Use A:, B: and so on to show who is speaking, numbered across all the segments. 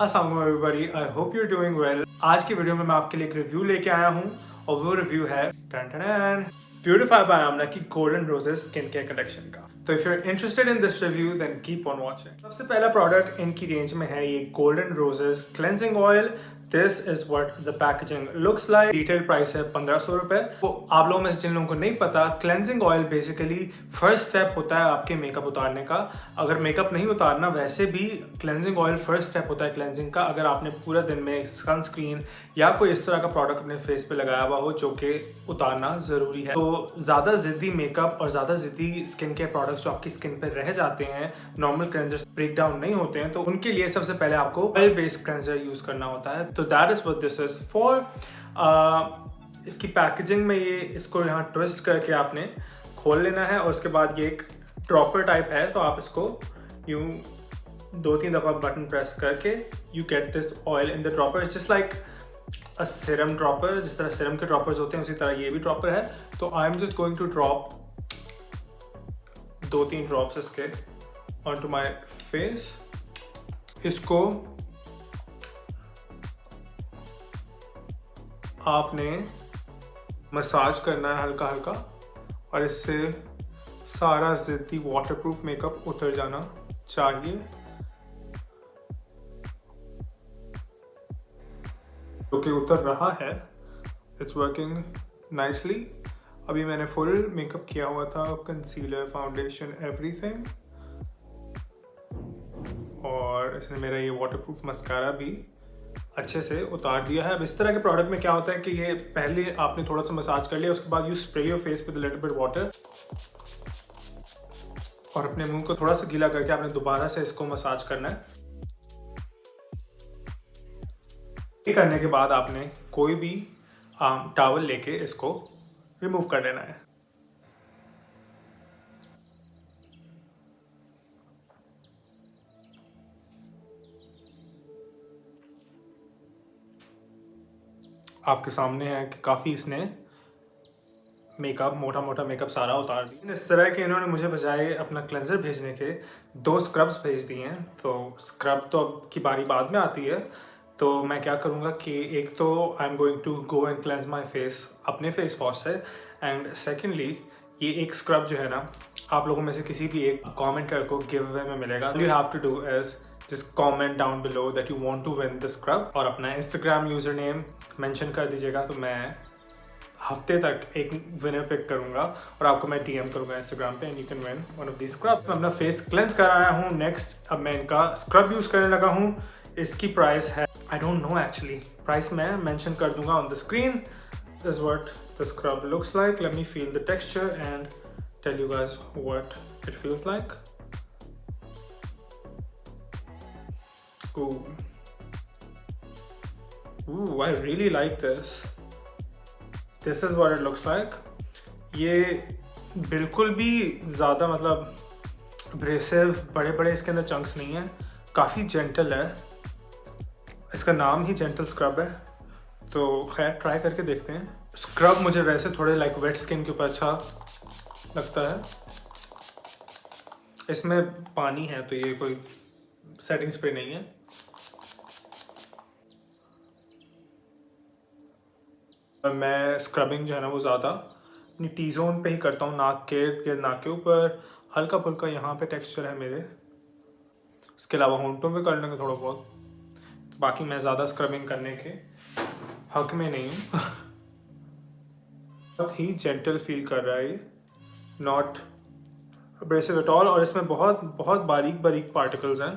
A: अस्सलाम everybody, I hope you are doing well. आज की वीडियो में मैं आपके लिए एक रिव्यू लेके आया हूँ और वो रिव्यू है ब्यूटीफाई बाय आमना की Golden Roses skin care collection का। तो if you are interested in this review then keep on watching. सबसे पहला प्रोडक्ट इनकी रेंज में है ये Golden Roses cleansing oil. This is what the packaging looks like. Detail price है 1500 रुपए। तो आप लोगों में से जिन लोगों को नहीं पता, cleansing oil basically first step होता है आपके मेकअप उतारने का। अगर मेकअप नहीं उतारना, वैसे भी क्लेंजिंग ऑयल फर्स्ट स्टेप होता है क्लेंजिंग का। अगर आपने पूरे दिन में सनस्क्रीन या कोई इस तरह का प्रोडक्ट अपने फेस पे लगाया हुआ हो जो कि उतारना जरूरी है, तो ज़्यादा जिद्दी मेकअप और ज़्यादा जिद्दी स्किन केयर प्रोडक्ट्स जो आपकी स्किन पे रह जाते हैं, नॉर्मल क्लेंजर्स ब्रेक डाउन नहीं होते हैं, तो उनके लिए सबसे पहले आपको ऑयल बेस्ड क्लेंजर यूज करना होता है। तो that is what this is for. इसकी पैकेजिंग में ये इसको यहाँ ट्विस्ट करके आपने खोल लेना है और उसके बाद ये एक ड्रॉपर टाइप है, तो आप इसको यूं 2-3 दफा बटन प्रेस करके you get this oil in the dropper. It's just like a serum dropper. जिस तरह सीरम के ड्रॉपर्स होते हैं उसी तरह ये भी ड्रॉपर है। तो I am just going to drop 2-3 drops इसके ऑन टू माई फेस। इसको आपने मसाज करना है हल्का हल्का और इससे सारा जिद्दी वाटरप्रूफ मेकअप उतर जाना चाहिए। जो कि उतर रहा है, इट्स वर्किंग नाइसली। अभी मैंने फुल मेकअप किया हुआ था, कंसीलर, फाउंडेशन, एवरीथिंग, और इसने मेरा ये वाटरप्रूफ मस्कारा भी अच्छे से उतार दिया है। अब इस तरह के प्रोडक्ट में क्या होता है कि ये पहले आपने थोड़ा सा मसाज कर लिया, उसके बाद you spray your face with little bit water और अपने मुंह को थोड़ा सा गीला करके आपने दोबारा से इसको मसाज करना है। ये करने के बाद आपने कोई भी टॉवल लेके इसको रिमूव कर लेना है। आपके सामने है कि काफ़ी इसने मेकअप, मोटा मोटा मेकअप सारा उतार दिया। इस तरह के इन्होंने मुझे बजाय अपना क्लेंजर भेजने के 2 स्क्रब्स भेज दिए हैं। तो स्क्रब तो अब की बारी बाद में आती है। तो मैं क्या करूँगा कि एक तो I am going to go and cleanse my face अपने फेस वॉश से, एंड सेकेंडली ये एक स्क्रब जो है ना, आप लोगों में से किसी भी एक कॉमेंटर को गिव अवे में मिलेगा। You have to do is just comment down below that you want to win the scrub और अपना इंस्टाग्राम यूजर नेम मैंशन कर दीजिएगा। तो मैं हफ्ते तक एक विनर पिक करूंगा और आपको मैं डीएम करूंगा इंस्टाग्राम पे, and you can win one of the scrub. मैं अपना फेस क्लेंस कर आया हूँ। नेक्स्ट अब मैं इनका स्क्रब यूज करने लगा हूँ। इसकी प्राइस है, I don't know actually, price मैं मेंशन कर दूंगा on the screen. This what the scrub looks like. Let me feel the texture and tell you guys what it feels like. Ooh, I really like this. This is what it looks like. ये बिल्कुल भी ज़्यादा मतलब abrasive, बड़े बड़े इसके अंदर chunks नहीं है, काफ़ी जेंटल है। इसका नाम ही जेंटल स्क्रब है। तो खैर ट्राई करके देखते हैं। स्क्रब मुझे वैसे थोड़े लाइक वेट स्किन के ऊपर अच्छा लगता है। इसमें पानी है तो ये कोई सेटिंग स्प्रे नहीं है। मैं स्क्रबिंग जो है ना वो ज़्यादा अपनी टी जोन पे ही करता हूँ, नाक के ऊपर हल्का फुल्का यहाँ पे टेक्सचर है मेरे। इसके अलावा होंठों पे कर लेंगे थोड़ा बहुत। तो बाकी मैं ज़्यादा स्क्रबिंग करने के हक में नहीं हूँ। बहुत ही जेंटल फील कर रहा है ये, नॉट अब्रेसिव एट ऑल। और इसमें बहुत बहुत बारीक बारीक पार्टिकल्स हैं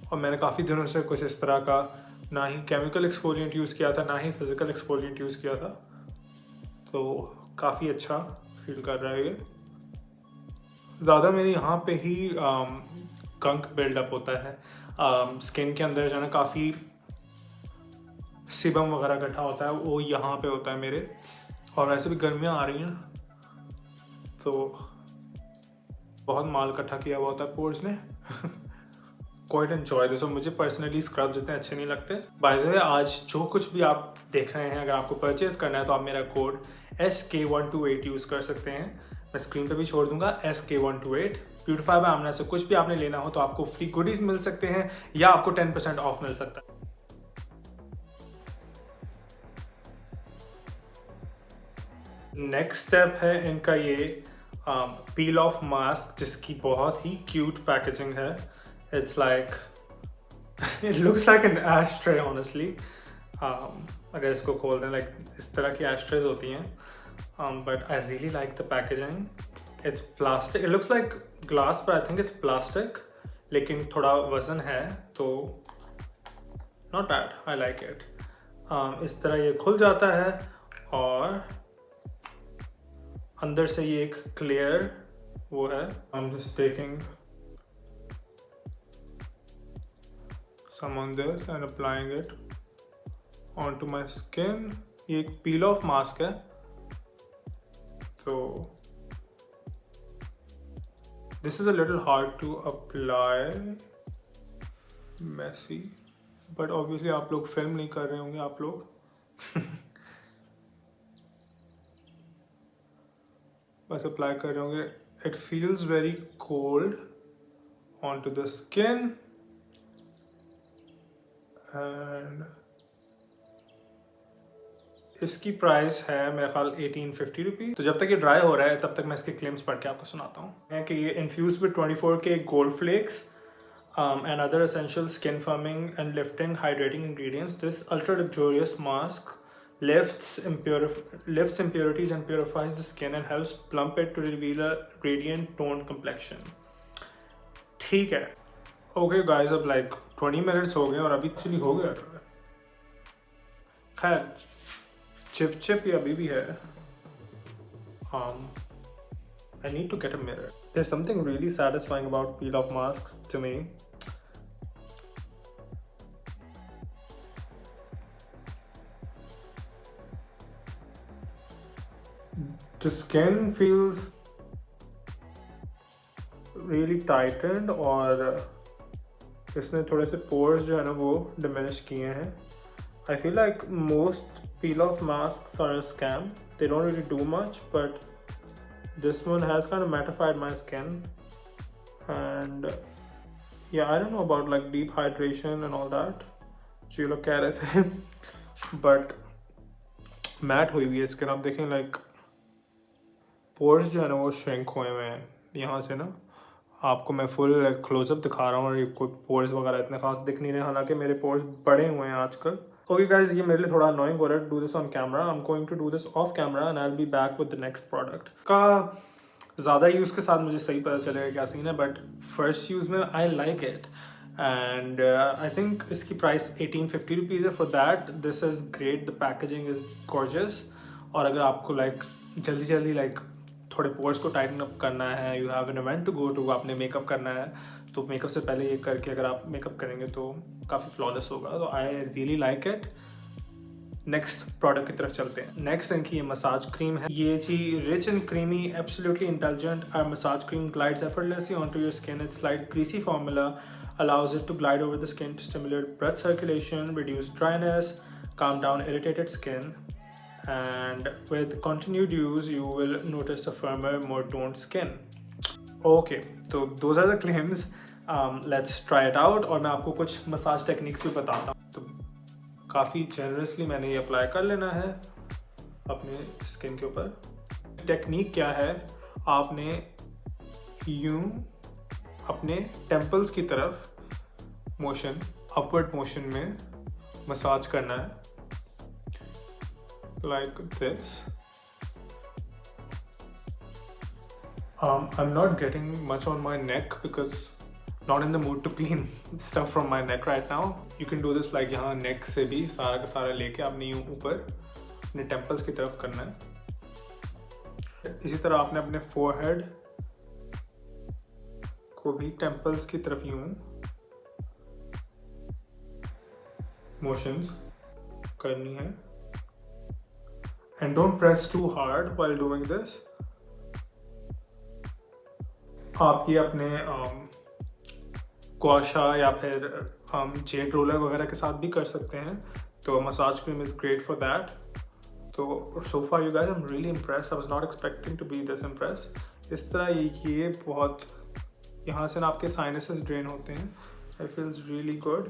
A: और मैंने काफ़ी दिनों से कुछ इस तरह का ना ही केमिकल एक्सफोलिएंट यूज़ किया था, ना ही फिजिकल एक्सफोलिएंट यूज़ किया था। तो काफ़ी अच्छा फील कर रहा है ये। ज़्यादा मेरे यहाँ पे ही गंक बिल्डअप होता है स्किन के अंदर, जो है ना काफ़ी सीबम वगैरह इकट्ठा होता है, वो यहाँ पे होता है मेरे। और वैसे भी गर्मियाँ आ रही हैं तो बहुत माल इकट्ठा किया हुआ होता है पोर्स ने। Quite enjoy this. और मुझे पर्सनली स्क्रब्स इतने अच्छे नहीं लगते। बाय द वे, आज जो कुछ भी आप देख रहे हैं, अगर आपको परचेज करना है तो आप मेरा कोड SK128 यूज़ कर सकते हैं। मैं स्क्रीन पे भी छोड़ दूंगा SK128। ब्यूटीफाई बाय आमना से कुछ भी आपने लेना हो तो आपको फ्री गुडीज मिल सकते हैं या आपको 10% ऑफ मिल सकता है। नेक्स्ट स्टेप है इनका ये पील ऑफ मास्क, जिसकी बहुत ही क्यूट पैकेजिंग है। It's like it looks like an ashtray honestly. अगर इसको खोल दें, लाइक इस तरह की एस्ट्रेज होती हैं, but I really like the packaging. It's plastic, it looks like glass but I think it's plastic, लेकिन थोड़ा वजन है तो not bad, I like it. इस तरह ये खुल जाता है और अंदर से ये एक क्लियर वो है। I am just taking some on this and applying it on to my skin. ये एक पील ऑफ मास्क है, तो this is a little hard to apply, messy, but obviously आप लोग फिल्म नहीं कर रहे होंगे आप लोग। बस अप्लाई कर रहे होंगे। It feels very cold on to the skin and इसकी प्राइस है मेरे ख्याल 1850 रुपीज़। तो जब तक ये ड्राई हो रहा है तब तक मैं इसके क्लेम्स पढ़ के आपको सुनाता हूँ कि ये infuse with 24K gold flakes and other essential skin firming and lifting hydrating ingredients. This ultra luxurious mask lifts impurities and purifies the skin and helps plump it to reveal a radiant toned complexion. ठीक है, okay guys, अब like 20 minutes हो गए और अभी actually हो गया। खैर चिप ये अभी भी है। I need to get a mirror. There's something really satisfying about peel off masks to me. The skin feels really tightened और इसने थोड़े से pores जो है ना वो diminish किए हैं। I feel like most peel off masks are a scam. They don't really do much, but this one has kind of mattified my skin, and yeah, I don't know about like deep hydration and all that जो ये लोग कह रहे थे, but mat हुई हुई है skin. आप देखें लाइक पोर्स जो है ना वो श्रिंक हुए हुए हैं। यहाँ से ना आपको मैं फुल क्लोजअप दिखा रहा हूँ और ये कोई पोर्स वगैरह इतने खास दिख नहीं रहे, हालांकि मेरे पोर्स बड़े हुए हैं आजकल। ओके गाइस, ये मेरे लिए थोड़ा अनोइंग हो रहा है, do this on camera. I am going to do this off camera and I will be back with the next product. का ज़्यादा यूज़ के साथ मुझे सही पता चलेगा क्या सीन है, बट फर्स्ट यूज़ में I like it and I think इसकी प्राइस 1850 रुपीज़ है। For that this is great, the packaging is gorgeous. और अगर आपको लाइक जल्दी लाइक थोड़े पोर्स को टाइटन अप करना है, you have an event to go to, आपने मेकअप करना है, तो मेकअप से पहले ये करके अगर आप मेकअप करेंगे तो काफ़ी फ्लॉलेस होगा। तो I really like it. Next product की तरफ चलते हैं। नेक्स्ट इनकी ये मसाज क्रीम है। ये जी rich and creamy, absolutely intelligent और massage cream glides effortlessly onto your skin. Its light greasy formula allows it to glide over the skin to stimulate blood circulation, reduce dryness, calm down irritated skin. And with continued use you will notice a firmer, more toned skin. Okay, so those are the claims. Let's try it out और मैं आपको कुछ massage techniques भी बताता हूँ। तो काफ़ी generously मैंने ये अप्लाई कर लेना है अपने स्किन के ऊपर। टेक्निक क्या है, आपने यूं अपने टेम्पल्स की तरफ मोशन, अपवर्ड मोशन में मसाज करना है, like this. I'm not getting much on my neck because not in the mood to clean stuff from my neck right now. You can do this like यहाँ neck से भी सारा का सारा लेके आपने यूँ ऊपर अपने temples की तरफ करना है। इसी तरह आपने अपने forehead को भी temples की तरफ यूँ motions करनी है। And don't press too hard while doing this. आप ये अपने गौशा या फिर जेड रोलर वगैरह के साथ भी कर सकते हैं। तो massage cream is great for that. तो so far you guys, I'm really impressed. I was not expecting to be this impressed. इस तरह ये बहुत यहाँ से ना आपके साइनसेस ड्रेन होते हैं. It feels really good.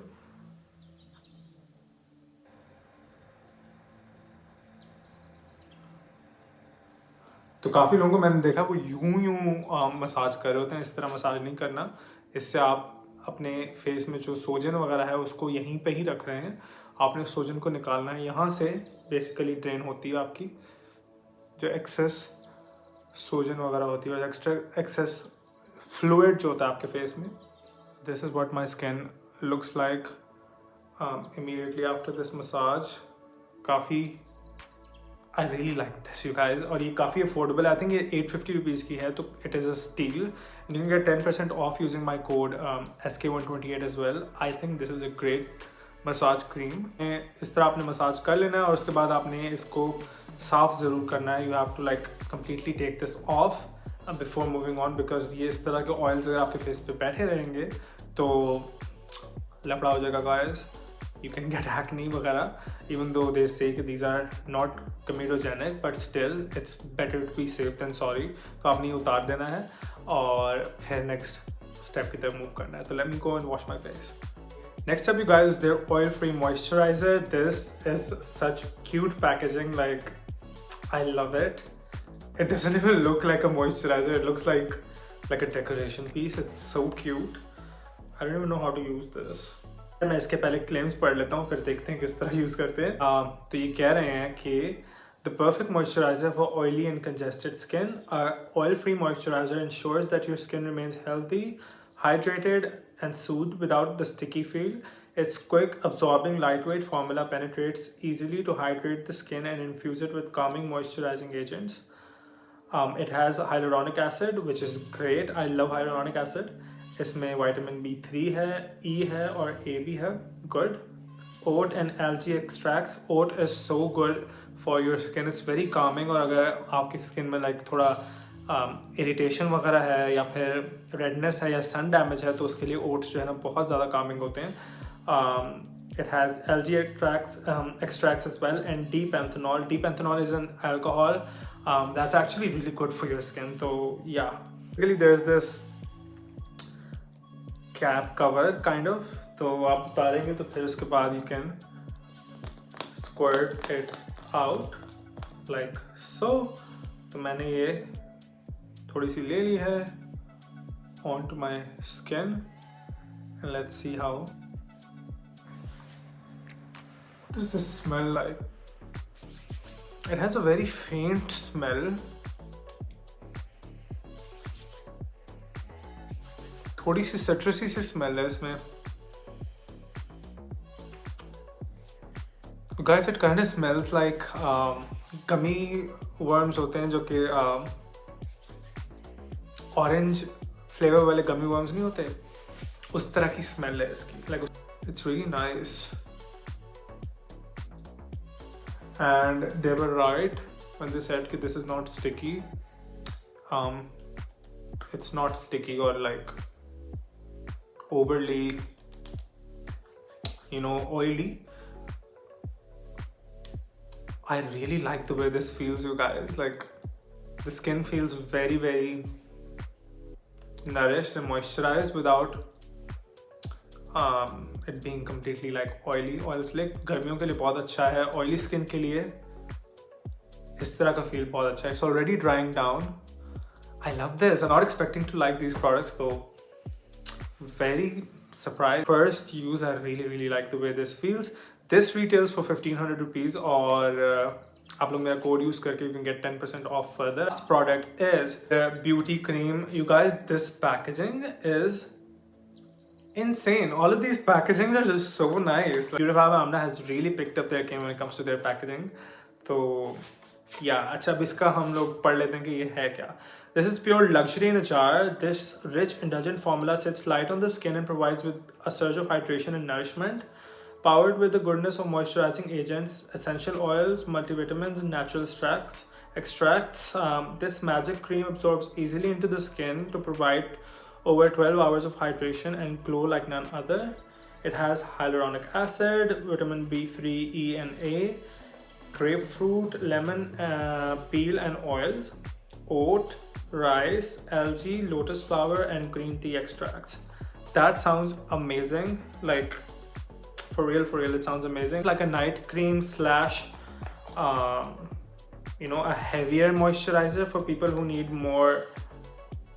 A: तो काफ़ी लोगों को मैंने देखा वो यूं मसाज कर रहे होते हैं. इस तरह मसाज नहीं करना. इससे आप अपने फेस में जो सोजन वगैरह है उसको यहीं पे ही रख रहे हैं. आपने सोजन को निकालना है. यहाँ से बेसिकली ड्रेन होती है आपकी जो एक्सेस सोजन वगैरह होती है और एक्सेस फ्लूइड जो होता है आपके फेस में. This is what my skin looks like immediately after this massage. काफ़ी I really like this you guys. और ये काफ़ी अफोर्डेबल है. आई थिंक ये 850 रुपीज़ की है, तो it is a steal. You can get 10% off using my code SK128 as well. I think this is a great massage cream. इस तरह आपने मसाज कर लेना है और उसके बाद आपने इसको साफ़ ज़रूर करना है. You have to like completely take this off before moving on, because ये इस तरह के ऑयल्स अगर आपके फेस पे बैठे रहेंगे तो लफड़ा हो जाएगा guys. You can get acne वगैरह, even though they say that these are not comedogenic, but still it's better to be safe than sorry. तो आपने ये उतार देना है और फिर next step की तरफ move करना है. तो let me go and wash my face. Next up, you guys, their oil-free moisturizer. This is such cute packaging. Like, I love it. It doesn't even look like a moisturizer. It looks like a decoration piece. It's so cute. I don't even know how to use this. मैं इसके पहले claims पढ़ लेता हूँ, फिर देखते हैं किस तरह यूज़ करते हैं. तो ये कह रहे हैं कि the perfect moisturiser for oily and congested skin. Oil free moisturiser ensures that your skin remains healthy, hydrated and soothed without the sticky feel. Its quick absorbing lightweight formula penetrates easily to hydrate the skin and infuse it with calming moisturizing agents. It has hyaluronic acid, which is great. I love hyaluronic acid. इसमें vitamin B3 है, E है और A भी है. Good. Oat and algae extracts. Oat is so good for your skin. It's very calming. और अगर आपकी skin में लाइक थोड़ा इरिटेशन वगैरह है या फिर रेडनेस है या सन डैमेज है तो उसके लिए ओट्स जो है ना बहुत ज़्यादा कामिंग होते हैं. It has algae extracts as well, and D-panthenol. D-panthenol is an alcohol that's actually really good for your skin. So yeah, really there's this cap cover kind of. तो आप उतारेंगे तो फिर उसके बाद you can squirt it out like so. तो मैंने ये थोड़ी सी ले ली है on to my skin. Let's see how does this smell like. It has a very faint smell. थोड़ी सी सिट्रसी सी स्मेल है इसमें. Guys, it kind of smells like gummy worms होते हैं जो कि ऑरेंज फ्लेवर वाले गमी वर्म्स नहीं होते, उस तरह की स्मेल है इसकी. Like it's really nice. And they were right when they said that this is not sticky. It's not sticky or like overly, oily. I really like the way this feels, you guys. Like the skin feels very, very nourished and moisturized without it being completely like oily. Oil slick गर्मियों के लिए बहुत अच्छा है. Oily skin के लिए इस तरह का feel बहुत अच्छा है. It's already drying down. I love this. I'm not expecting to like these products though. Very surprised. First use, I really, really like the way this feels. This retails for 1500 rupees और आप लोग मेरा code use करके you can get 10% off further. This product is the beauty cream. You guys, this packaging is insane. All of these packagings are just so nice. Like, Beautify by Amna has really picked up their game when it comes to their packaging. तो yeah, अच्छा अब इसका हम लोग पढ़ लेते हैं कि ये है क्या. This is pure luxury in a jar. This rich, indulgent formula sits light on the skin and provides with a surge of hydration and nourishment. Powered with the goodness of moisturizing agents, essential oils, multivitamins, and natural extracts, this magic cream absorbs easily into the skin to provide over 12 hours of hydration and glow like none other. It has hyaluronic acid, vitamin B3, E, and A, grapefruit, lemon peel, and oils. oat, rice, algae, lotus flower and green tea extracts. That sounds amazing. Like for real, it sounds amazing. Like a night cream slash a heavier moisturizer for people who need more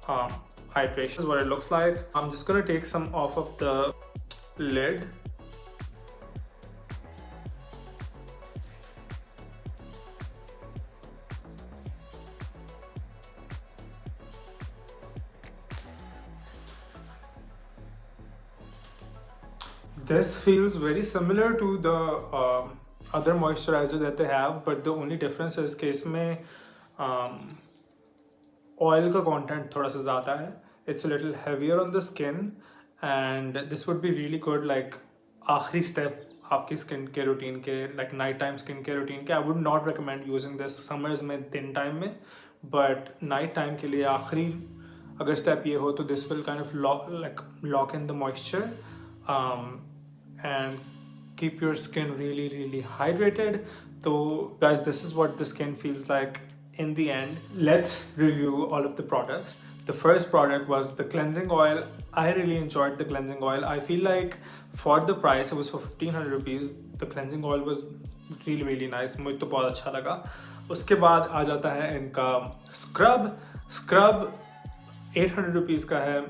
A: hydration is what it looks like. I'm just gonna take some off of the lid. This feels very similar to the other moisturizer that they have, but the only difference is कि इसमें oil का content थोड़ा सा ज़्यादा है. It's a little heavier on the skin and this would be really good like आखिरी step आपकी skin के रूटीन के, like night time स्किन के रूटीन के. I would not recommend using this summers में, दिन टाइम में, but night time के लिए आखिरी अगर स्टेप ये हो तो this will kind of lock in the moisture and keep your skin really hydrated. So guys, this is what the skin feels like in the end. Let's review all of the products. The first product was the cleansing oil. I really enjoyed the cleansing oil. I feel like for the price, it was for 1500 rupees. The cleansing oil was really nice. मुझे तो बहुत अच्छा लगा. उसके बाद आ जाता है इनका स्क्रब 800 रुपीज़ का है.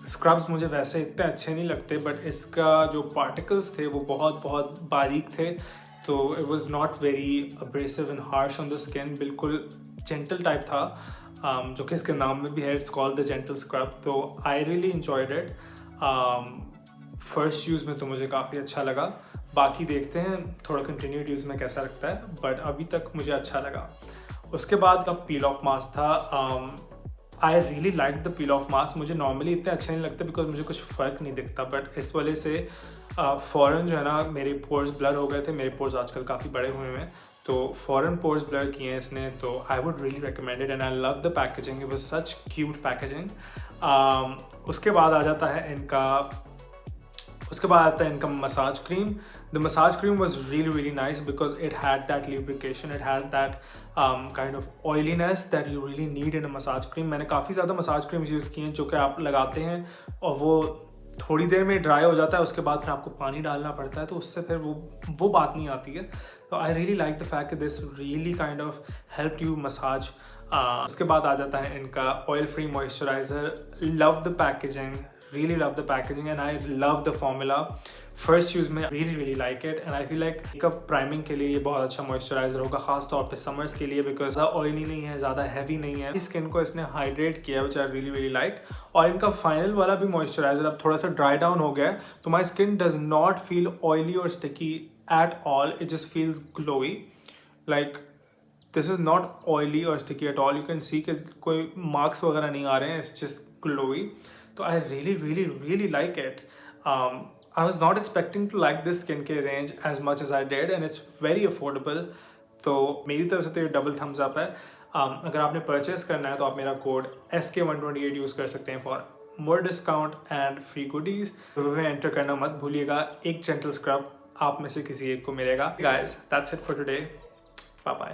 A: स्क्रब्स मुझे वैसे इतने अच्छे नहीं लगते, बट इसका जो पार्टिकल्स थे वो बहुत बारीक थे, तो it was not very abrasive and harsh on the skin. बिल्कुल जेंटल टाइप था, जो कि इसके नाम में भी है. It's called the gentle scrub. तो I really enjoyed it. First use में तो मुझे काफ़ी अच्छा लगा. बाकी देखते हैं थोड़ा कंटिन्यूड यूज़ में कैसा लगता है, बट अभी तक मुझे अच्छा लगा. उसके बाद का पील ऑफ मास्क था. आई really like the peel off mask. मुझे नॉर्मली इतने अच्छे नहीं लगते बिकॉज मुझे कुछ फ़र्क नहीं दिखता, बट इस वजह से फ़ौरन जो है ना मेरे पोर्स ब्लर हो गए थे. मेरे पोर्स आजकल काफ़ी बड़े हुए हैं, तो फ़ौरन पोर्स ब्लर किए हैं इसने. तो I would really recommend it and I love the packaging. It was such cute packaging. उसके बाद आ जाता है इनका massage cream. The massage cream was really nice because it had that lubrication, it had that kind of oiliness that you really need in a massage cream. मैंने काफ़ी ज़्यादा massage creams use किए हैं जो कि आप लगाते हैं और वो थोड़ी देर में ड्राई हो जाता है, उसके बाद फिर आपको पानी डालना पड़ता है, तो उससे फिर वो बात नहीं आती है. तो I really like the fact this really kind of help you massage. उसके बाद आ जाता है इनका oil free moisturiser. Love the packaging, really love the packaging and I love the formula. First use में really like it and I feel like makeup priming के लिए ये बहुत अच्छा मॉइस्चराइजर होगा, खास तौर पे समर्स के लिए, बिकॉज ज़्यादा ऑयली नहीं है, ज़्यादा हैवी नहीं है. स्किन को इसने हाइड्रेट किया which I really like. और इनका फाइनल वाला भी मॉइस्चराइजर अब थोड़ा सा ड्राई डाउन हो गया है, तो my skin does not feel oily और sticky at all. It just feels glowy. Like this is not oily और sticky at all. You can see कि कोई मार्क्स वगैरह नहीं आ रहे हैं. It's just glowy. So I really like it. I was not expecting to like this skincare range as much as I did and it's very affordable. तो मेरी तरफ से तो ये डबल थम्स अप है. अगर आपने परचेस करना है तो आप मेरा कोड SK128 यूज़ कर सकते हैं for more discount and free goodies. में एंटर करना मत भूलिएगा. एक जेंटल स्क्रब आप में से किसी एक को मिलेगा. Guys, that's it for today. Bye bye.